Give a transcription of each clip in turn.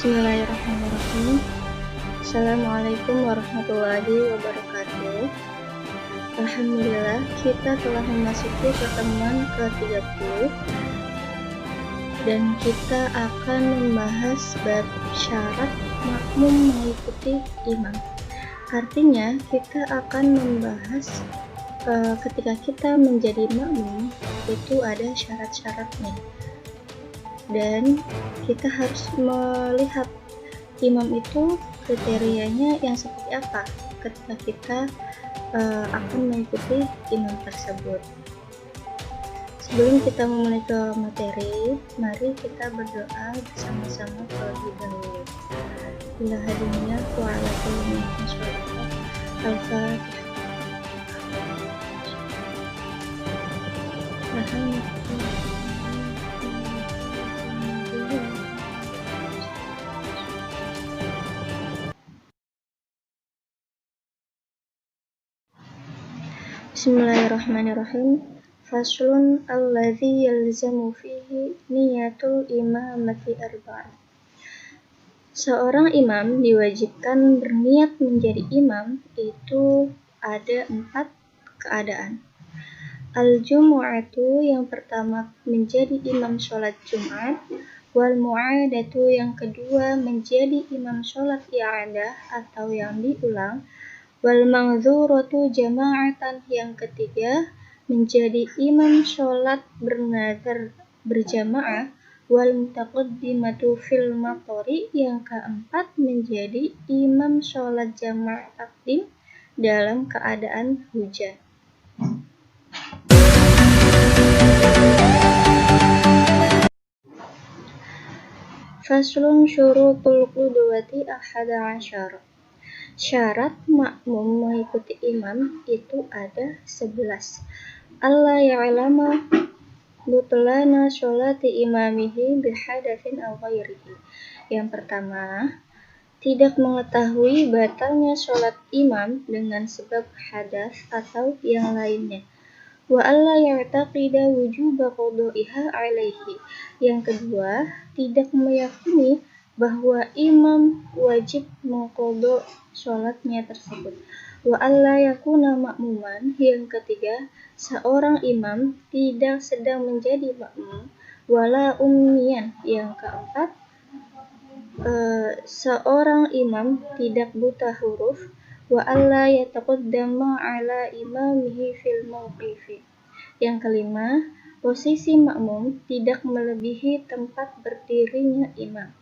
Bismillahirrahmanirrahim. Assalamualaikum warahmatullahi wabarakatuh. Alhamdulillah, kita telah memasuki pertemuan ke-30 dan kita akan membahas bab syarat makmum mengikuti imam. Artinya, kita akan membahas ketika kita menjadi makmum itu ada syarat-syaratnya. Dan kita harus melihat imam itu kriterianya yang seperti apa ketika kita akan mengikuti imam tersebut. Sebelum kita memulai ke materi, mari kita berdoa bersama-sama terlebih dahulu. Bila hadiniya wa ala kulli syaitan al-fatihah. Bismillahirrahmanirrahim. Faslun alladzi yalzamu fihi niyatul imamati arba'ah. Seorang imam diwajibkan berniat menjadi imam itu ada 4 keadaan. Al-jumu'atu yang pertama menjadi imam sholat Jumat, wal mu'adatu yang kedua menjadi imam sholat i'adah atau yang diulang, wal mangzuratu jama'atan yang ketiga menjadi imam sholat bernazar berjamaah, wal mutaqaddimatu fil maqari yang keempat menjadi imam sholat jamaah takdim dalam keadaan hujan. Faslun syurutul qudwati ahada asyara. Syarat makmum mengikuti imam itu ada 11. Allah ya'lama butlana sholati imamihi bihadatsin aw ghairihi. Yang pertama, tidak mengetahui batalnya sholat imam dengan sebab hadas atau yang lainnya. Wa alla ya'taqida wujuba qada'iha 'alaihi. Yang kedua, tidak meyakini bahwa imam wajib mengqadha sholatnya tersebut. Wa alla yakuna makmuman. Yang ketiga, seorang imam tidak sedang menjadi makmum wala ummiyan. Yang keempat, seorang imam tidak buta huruf. Wa alla yataqaddama ala imamihi fil mawqifi. Yang kelima, posisi makmum tidak melebihi tempat berdirinya imam.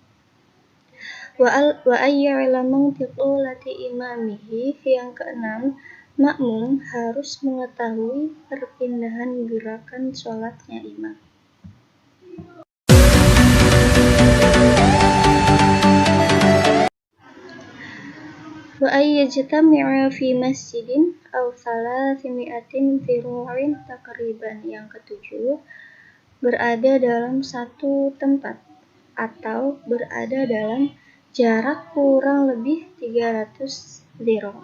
Wa ayya'lamu tiqulati imamihi. Yang keenam, makmum harus mengetahui perpindahan gerakan sholatnya imam. Wa ayyajtami'a fi masjidin aw 300 firu'in takriban. Yang ketujuh, berada dalam satu tempat atau berada dalam jarak kurang lebih 300 dhira.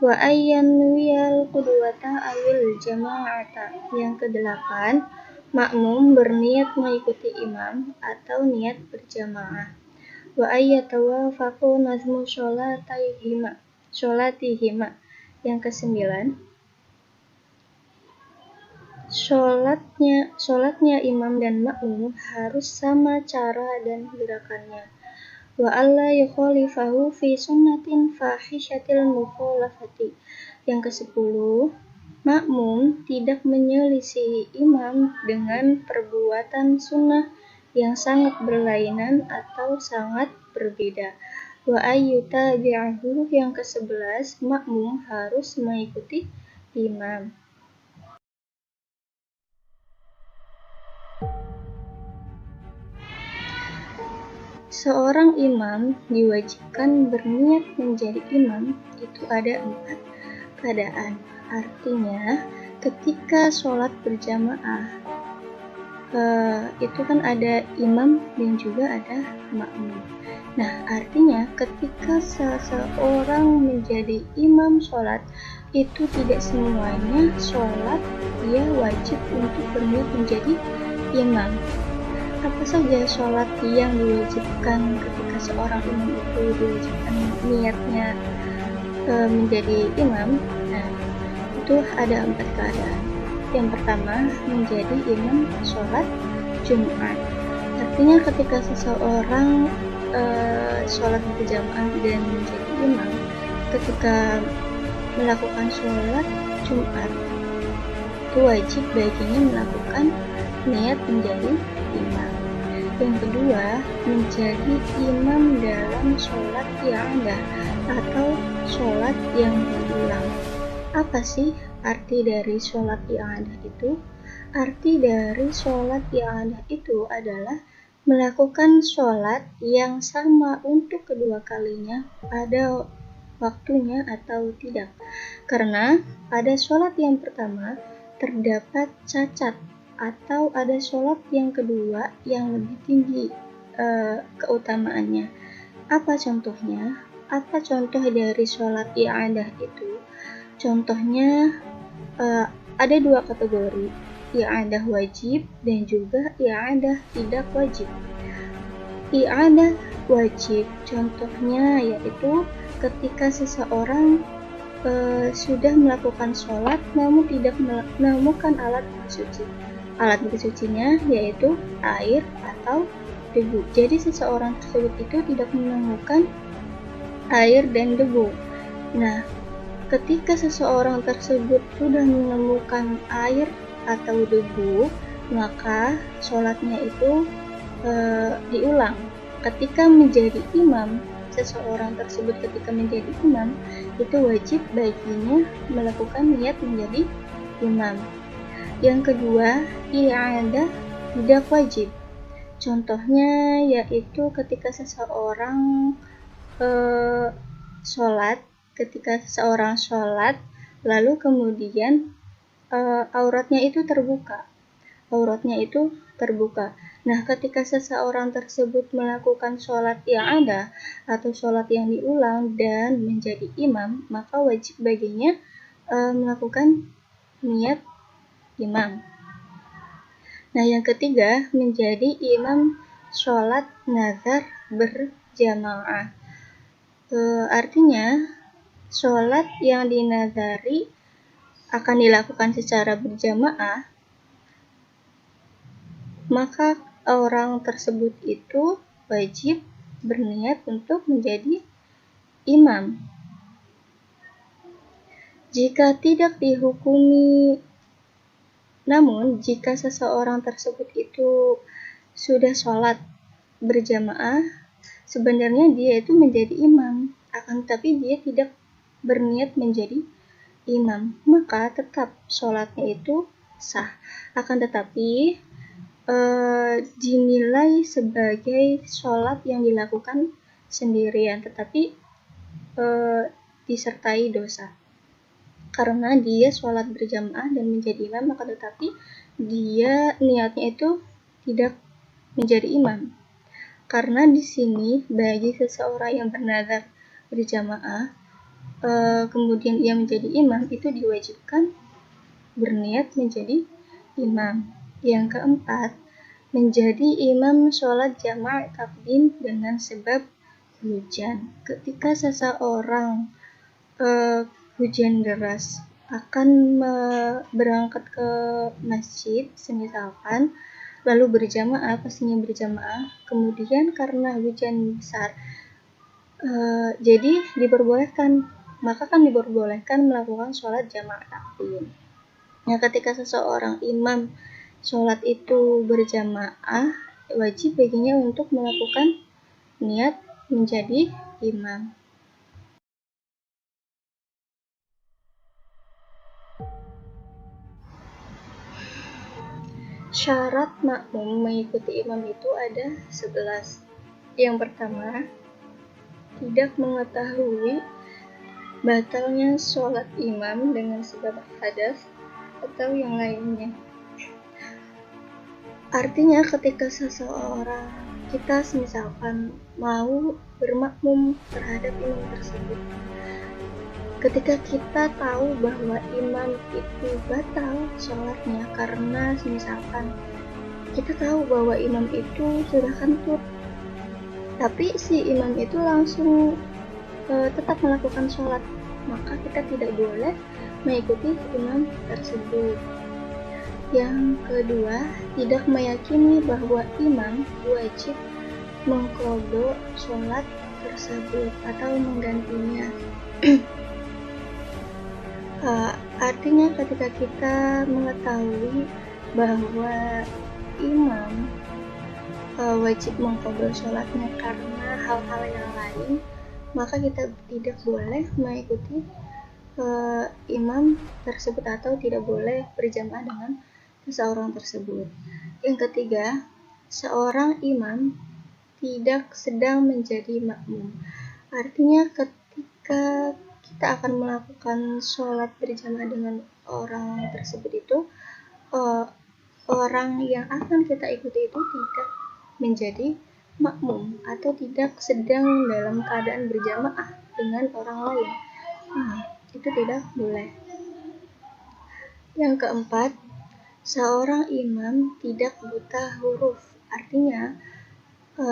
Wa ayyanwiyal qudwata awil jama'ata. Yang kedelapan, makmum berniat mengikuti imam atau niat berjamaah. Wa ayyatawafaqu nazmu sholatihima. Yang kesembilan, sholatnya imam dan makmum harus sama cara dan gerakannya. Wa alla yukhalifahu fi sunnatin fahishatil mukhalafati. Yang ke-10, makmum tidak menyelisihi imam dengan perbuatan sunnah yang sangat berlainan atau sangat berbeda. Wa ayyutabi'ahu. Yang ke-11, makmum harus mengikuti imam. Seorang imam diwajibkan berniat menjadi imam itu ada 4 keadaan. Artinya, ketika sholat berjamaah itu kan ada imam dan juga ada makmum. Nah, artinya ketika seseorang menjadi imam sholat itu tidak semuanya sholat dia wajib untuk berniat menjadi imam. Apa saja sholat yang diwajibkan ketika seorang imam itu diwajibkan niatnya menjadi imam, nah itu ada 4 keadaan. Yang pertama, menjadi imam sholat Jumat. Artinya ketika seseorang sholat berjamaah dan menjadi imam, ketika melakukan sholat Jumat, itu wajib baginya melakukan niat menjadi imam. Yang kedua, menjadi imam dalam sholat i'adah atau sholat yang berulang. Apa sih arti dari sholat i'adah itu? Arti dari sholat i'adah itu adalah melakukan sholat yang sama untuk kedua kalinya pada waktunya atau tidak. Karena pada sholat yang pertama terdapat cacat, atau ada sholat yang kedua yang lebih tinggi keutamaannya. Apa contohnya? Apa contoh dari sholat i'adah itu? Contohnya ada 2 kategori, i'adah wajib dan juga i'adah tidak wajib. I'adah wajib contohnya yaitu ketika seseorang sudah melakukan sholat namun tidak menemukan alat bersuci. Alat bersucinya yaitu air atau debu. Jadi seseorang tersebut itu tidak menemukan air dan debu. Nah, ketika seseorang tersebut sudah menemukan air atau debu, maka sholatnya itu diulang. Ketika menjadi imam, seseorang tersebut ketika menjadi imam, itu wajib baginya melakukan niat menjadi imam. Yang kedua, i'adah tidak wajib. Contohnya yaitu ketika seseorang ketika seseorang sholat, lalu kemudian auratnya itu terbuka. Nah, ketika seseorang tersebut melakukan sholat i'adah atau sholat yang diulang dan menjadi imam, maka wajib baginya melakukan niat imam. Nah, yang ketiga, menjadi imam sholat nazar berjamaah. Artinya, sholat yang dinazari akan dilakukan secara berjamaah, maka orang tersebut itu wajib berniat untuk menjadi imam. Jika tidak dihukumi, namun jika seseorang tersebut itu sudah sholat berjamaah, sebenarnya dia itu menjadi imam, akan tetapi dia tidak berniat menjadi imam, maka tetap sholatnya itu sah. Akan tetapi dinilai sebagai sholat yang dilakukan sendirian, tetapi disertai dosa. Karena dia sholat berjamaah dan menjadi imam, maka tetapi dia niatnya itu tidak menjadi imam. Karena di sini bagi seseorang yang bernazar berjamaah, kemudian ia menjadi imam, itu diwajibkan berniat menjadi imam. Yang keempat, menjadi imam sholat jamaah takdim dengan sebab hujan. Ketika seseorang hujan deras akan berangkat ke masjid, misalkan, lalu berjamaah, pastinya berjamaah, kemudian karena hujan besar, jadi maka kan diperbolehkan melakukan sholat jamaah takdim. Nah, ketika seseorang imam sholat itu berjamaah, wajib baginya untuk melakukan niat menjadi imam. Syarat makmum mengikuti imam itu ada 11. Yang pertama, tidak mengetahui batalnya sholat imam dengan sebab hadas atau yang lainnya. Artinya ketika kita misalkan mau bermakmum terhadap imam tersebut, ketika kita tahu bahwa imam itu batal sholatnya karena misalkan kita tahu bahwa imam itu sudah kentut tapi si imam itu langsung tetap melakukan sholat, maka kita tidak boleh mengikuti imam tersebut. Yang kedua, tidak meyakini bahwa imam wajib mengqadha sholat tersebut atau menggantinya. Artinya ketika kita mengetahui bahwa imam wajib mengqadha sholatnya karena hal-hal yang lain, maka kita tidak boleh mengikuti imam tersebut atau tidak boleh berjamaah dengan seseorang tersebut. Yang ketiga, seorang imam tidak sedang menjadi makmum. Artinya ketika kita akan melakukan sholat berjamaah dengan orang tersebut itu, orang yang akan kita ikuti itu tidak menjadi makmum atau tidak sedang dalam keadaan berjamaah dengan orang lain. Itu tidak boleh. Yang keempat, seorang imam tidak buta huruf. Artinya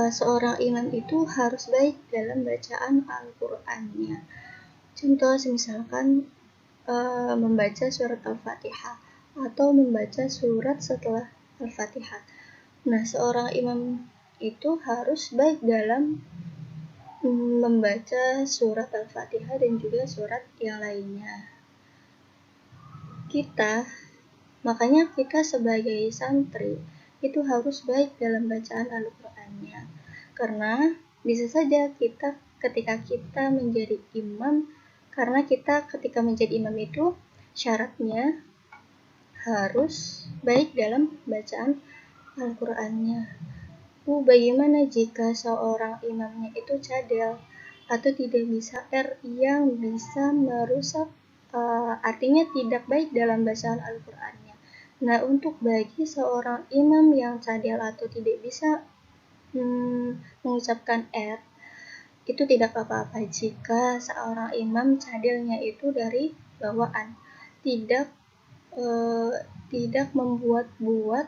seorang imam itu harus baik dalam bacaan Al-Qur'annya. Contoh misalkan membaca surat Al-Fatihah atau membaca surat setelah Al-Fatihah. Nah, seorang imam itu harus baik dalam membaca surat Al-Fatihah dan juga surat yang lainnya. Makanya kita sebagai santri itu harus baik dalam bacaan Al-Qur'annya. Karena bisa saja ketika kita menjadi imam, karena kita ketika menjadi imam itu syaratnya harus baik dalam bacaan Al-Qur'annya. Bagaimana jika seorang imamnya itu cadel atau tidak bisa yang bisa merusak, artinya tidak baik dalam bacaan Al-Qur'annya. Nah, untuk bagi seorang imam yang cadel atau tidak bisa mengucapkan itu tidak apa-apa jika seorang imam cadelnya itu dari bawaan, tidak membuat-buat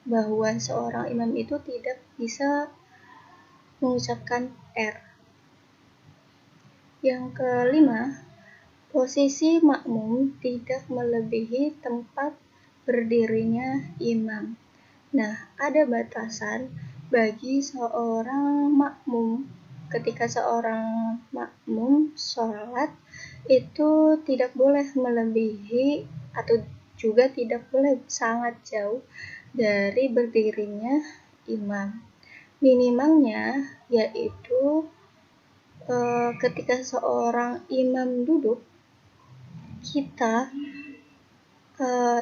bahwa seorang imam itu tidak bisa mengucapkan Yang kelima, posisi makmum tidak melebihi tempat berdirinya imam. Nah, ada batasan bagi seorang makmum. Ketika seorang makmum sholat itu tidak boleh melebihi atau juga tidak boleh sangat jauh dari berdirinya imam. Minimalnya yaitu ketika seorang imam duduk, kita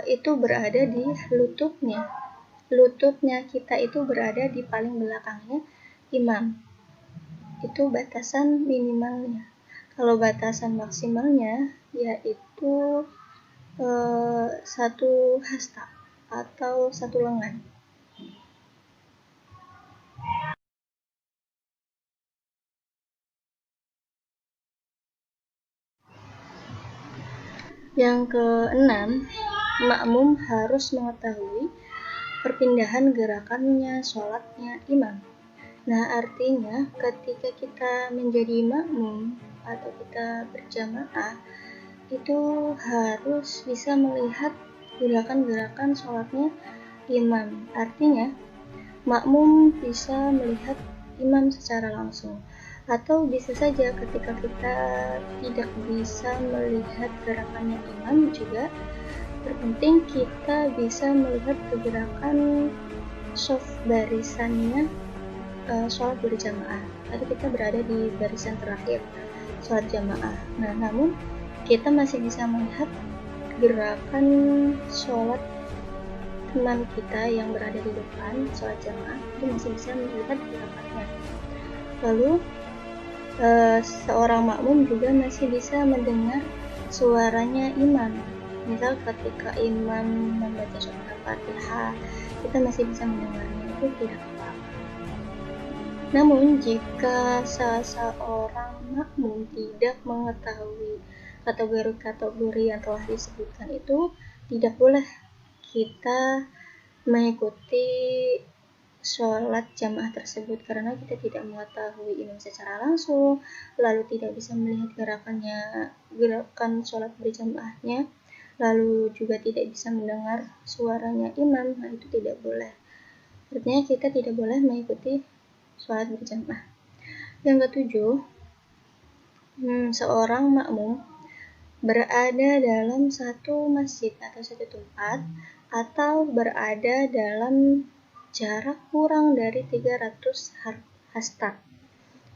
itu berada di lututnya kita itu berada di paling belakangnya imam. Itu batasan minimalnya. Kalau batasan maksimalnya yaitu 1 hasta atau 1 lengan. Yang keenam, makmum harus mengetahui perpindahan gerakannya sholatnya imam. Nah, artinya ketika kita menjadi makmum atau kita berjamaah itu harus bisa melihat gerakan-gerakan sholatnya imam. Artinya makmum bisa melihat imam secara langsung, atau bisa saja ketika kita tidak bisa melihat gerakannya imam juga terpenting kita bisa melihat pergerakan shaf barisannya sholat berjamaah atau kita berada di barisan terakhir sholat jamaah. Nah, namun kita masih bisa melihat gerakan sholat teman kita yang berada di depan sholat jamaah, itu masih bisa melihat gerakannya. Lalu seorang makmum juga masih bisa mendengar suaranya imam. Misal ketika imam membaca surat Al-Fatihah, kita masih bisa mendengarnya, itu tidak apa-apa. Namun jika seseorang makmum tidak mengetahui kategori-kategori yang telah disebutkan itu, tidak boleh kita mengikuti sholat jamaah tersebut, karena kita tidak mengetahui imam secara langsung, lalu tidak bisa melihat gerakan sholat berjamaahnya, lalu juga tidak bisa mendengar suaranya imam. Nah, itu tidak boleh. Artinya kita tidak boleh mengikuti sholat berjamaah. Yang ketujuh, seorang makmum berada dalam satu masjid atau satu tempat, atau berada dalam jarak kurang dari 300 hasta.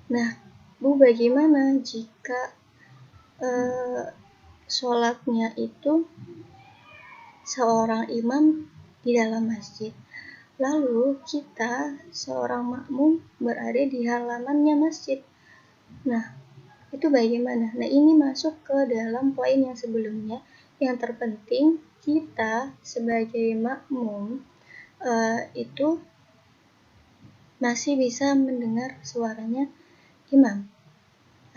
Nah, bagaimana jika sholatnya itu seorang imam di dalam masjid, lalu kita seorang makmum berada di halamannya masjid? Nah, itu bagaimana? Nah, ini masuk ke dalam poin yang sebelumnya. Yang terpenting kita sebagai makmum itu masih bisa mendengar suaranya imam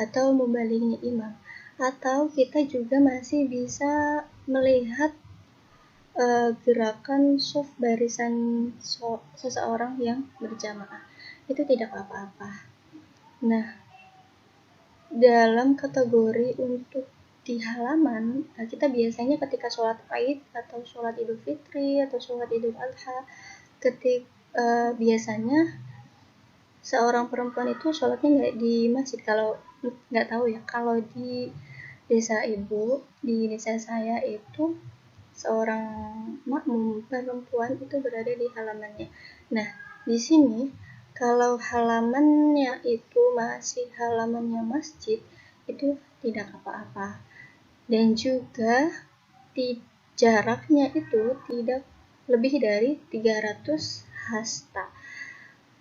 atau membaliknya imam, atau kita juga masih bisa melihat gerakan shaf barisan seseorang yang berjamaah. Itu tidak apa-apa. Nah, dalam kategori untuk di halaman, kita biasanya ketika sholat Id atau sholat Idul Fitri atau sholat Idul Adha, biasanya seorang perempuan itu sholatnya nggak di masjid. Kalau nggak tahu ya, kalau di desa saya itu seorang makmum perempuan itu berada di halamannya. Nah, di sini kalau halamannya itu masih halamannya masjid, itu tidak apa-apa. Dan juga jaraknya itu tidak lebih dari 300 hasta.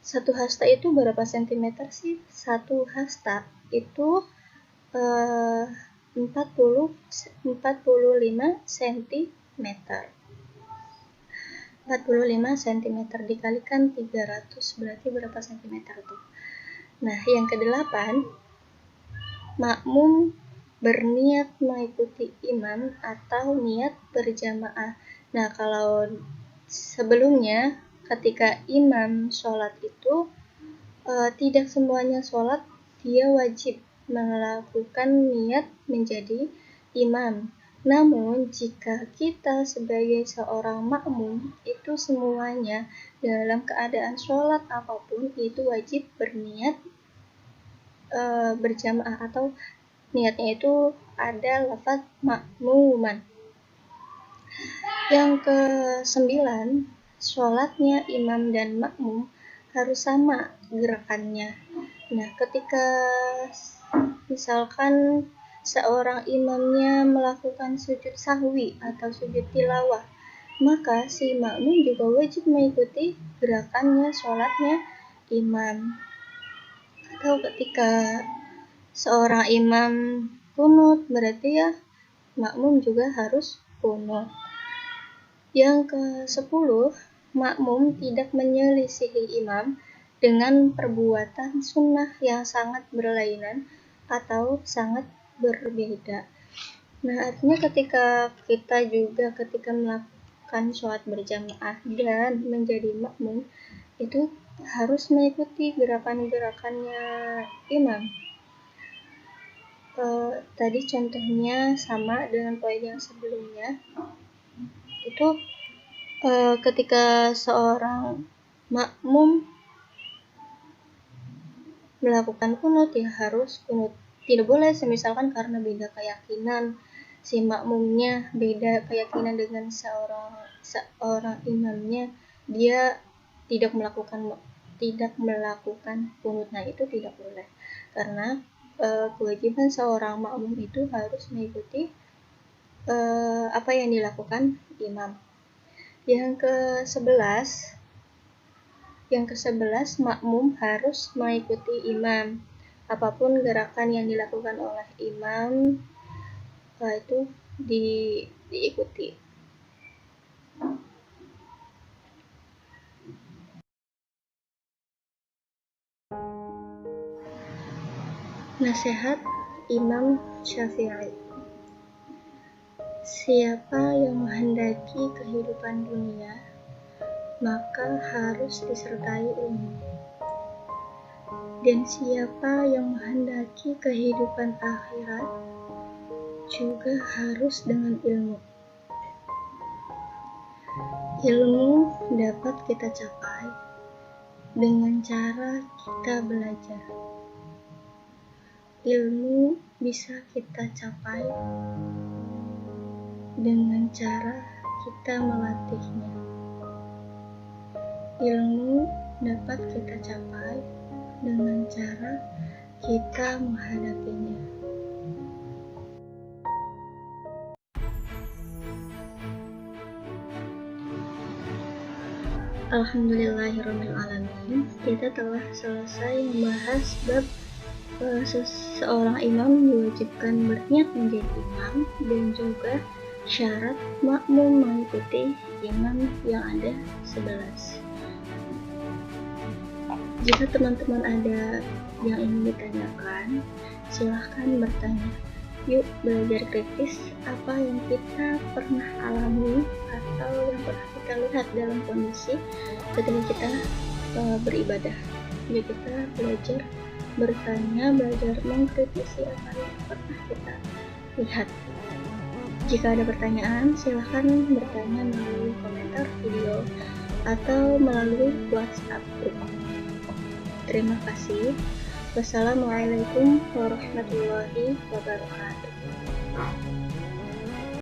Satu hasta itu berapa sentimeter sih? Satu hasta itu 45 cm. 45 cm dikalikan 300 berarti berapa cm tuh? Nah, yang kedelapan, makmum berniat mengikuti imam atau niat berjamaah. Nah, kalau sebelumnya ketika imam sholat itu tidak semuanya sholat dia wajib melakukan niat menjadi imam. Namun jika kita sebagai seorang makmum itu semuanya dalam keadaan sholat apapun itu wajib berniat berjamaah, atau niatnya itu ada lafaz makmuman. Yang ke-9, sholatnya imam dan makmum harus sama gerakannya. Nah, ketika misalkan seorang imamnya melakukan sujud sahwi atau sujud tilawah, maka si makmum juga wajib mengikuti gerakannya sholatnya imam. Atau ketika seorang imam kunut, berarti ya makmum juga harus kunut. Yang ke-10, makmum tidak menyelisihi imam dengan perbuatan sunnah yang sangat berlainan atau sangat berbeda. Nah, artinya ketika melakukan sholat berjamaah dan menjadi makmum, itu harus mengikuti gerakan-gerakannya imam. Tadi contohnya sama dengan poin yang sebelumnya. Itu ketika seorang makmum melakukan kunut ya harus kunut. Tidak boleh misalkan karena beda keyakinan, si makmumnya beda keyakinan dengan seorang imamnya, dia tidak melakukan kunut. Nah, itu tidak boleh, karena kewajiban seorang makmum itu harus mengikuti apa yang dilakukan imam. Yang ke-11, makmum harus mengikuti imam. Apapun gerakan yang dilakukan oleh imam itu diikuti. Nasihat Imam Syafi'i. Siapa yang menghendaki kehidupan dunia, maka harus disertai ilmu. Dan siapa yang menghendaki kehidupan akhirat juga harus dengan ilmu. Ilmu dapat kita capai dengan cara kita belajar. Ilmu bisa kita capai dengan cara kita melatihnya. Ilmu dapat kita capai dengan cara kita menghadapinya. Alhamdulillahirrahmanirrahim. Kita telah selesai membahas bab seseorang imam diwajibkan berniat menjadi imam dan juga syarat makmum mengikuti imam yang ada 11. Jika teman-teman ada yang ingin ditanyakan, silahkan bertanya. Yuk belajar kritis apa yang kita pernah alami atau yang pernah kita lihat dalam kondisi ketika kita beribadah. Yuk kita belajar bertanya, belajar mengkritisi apa yang pernah kita lihat. Jika ada pertanyaan, silahkan bertanya melalui komentar video atau melalui WhatsApp group. Terima kasih. Wassalamualaikum warahmatullahi wabarakatuh.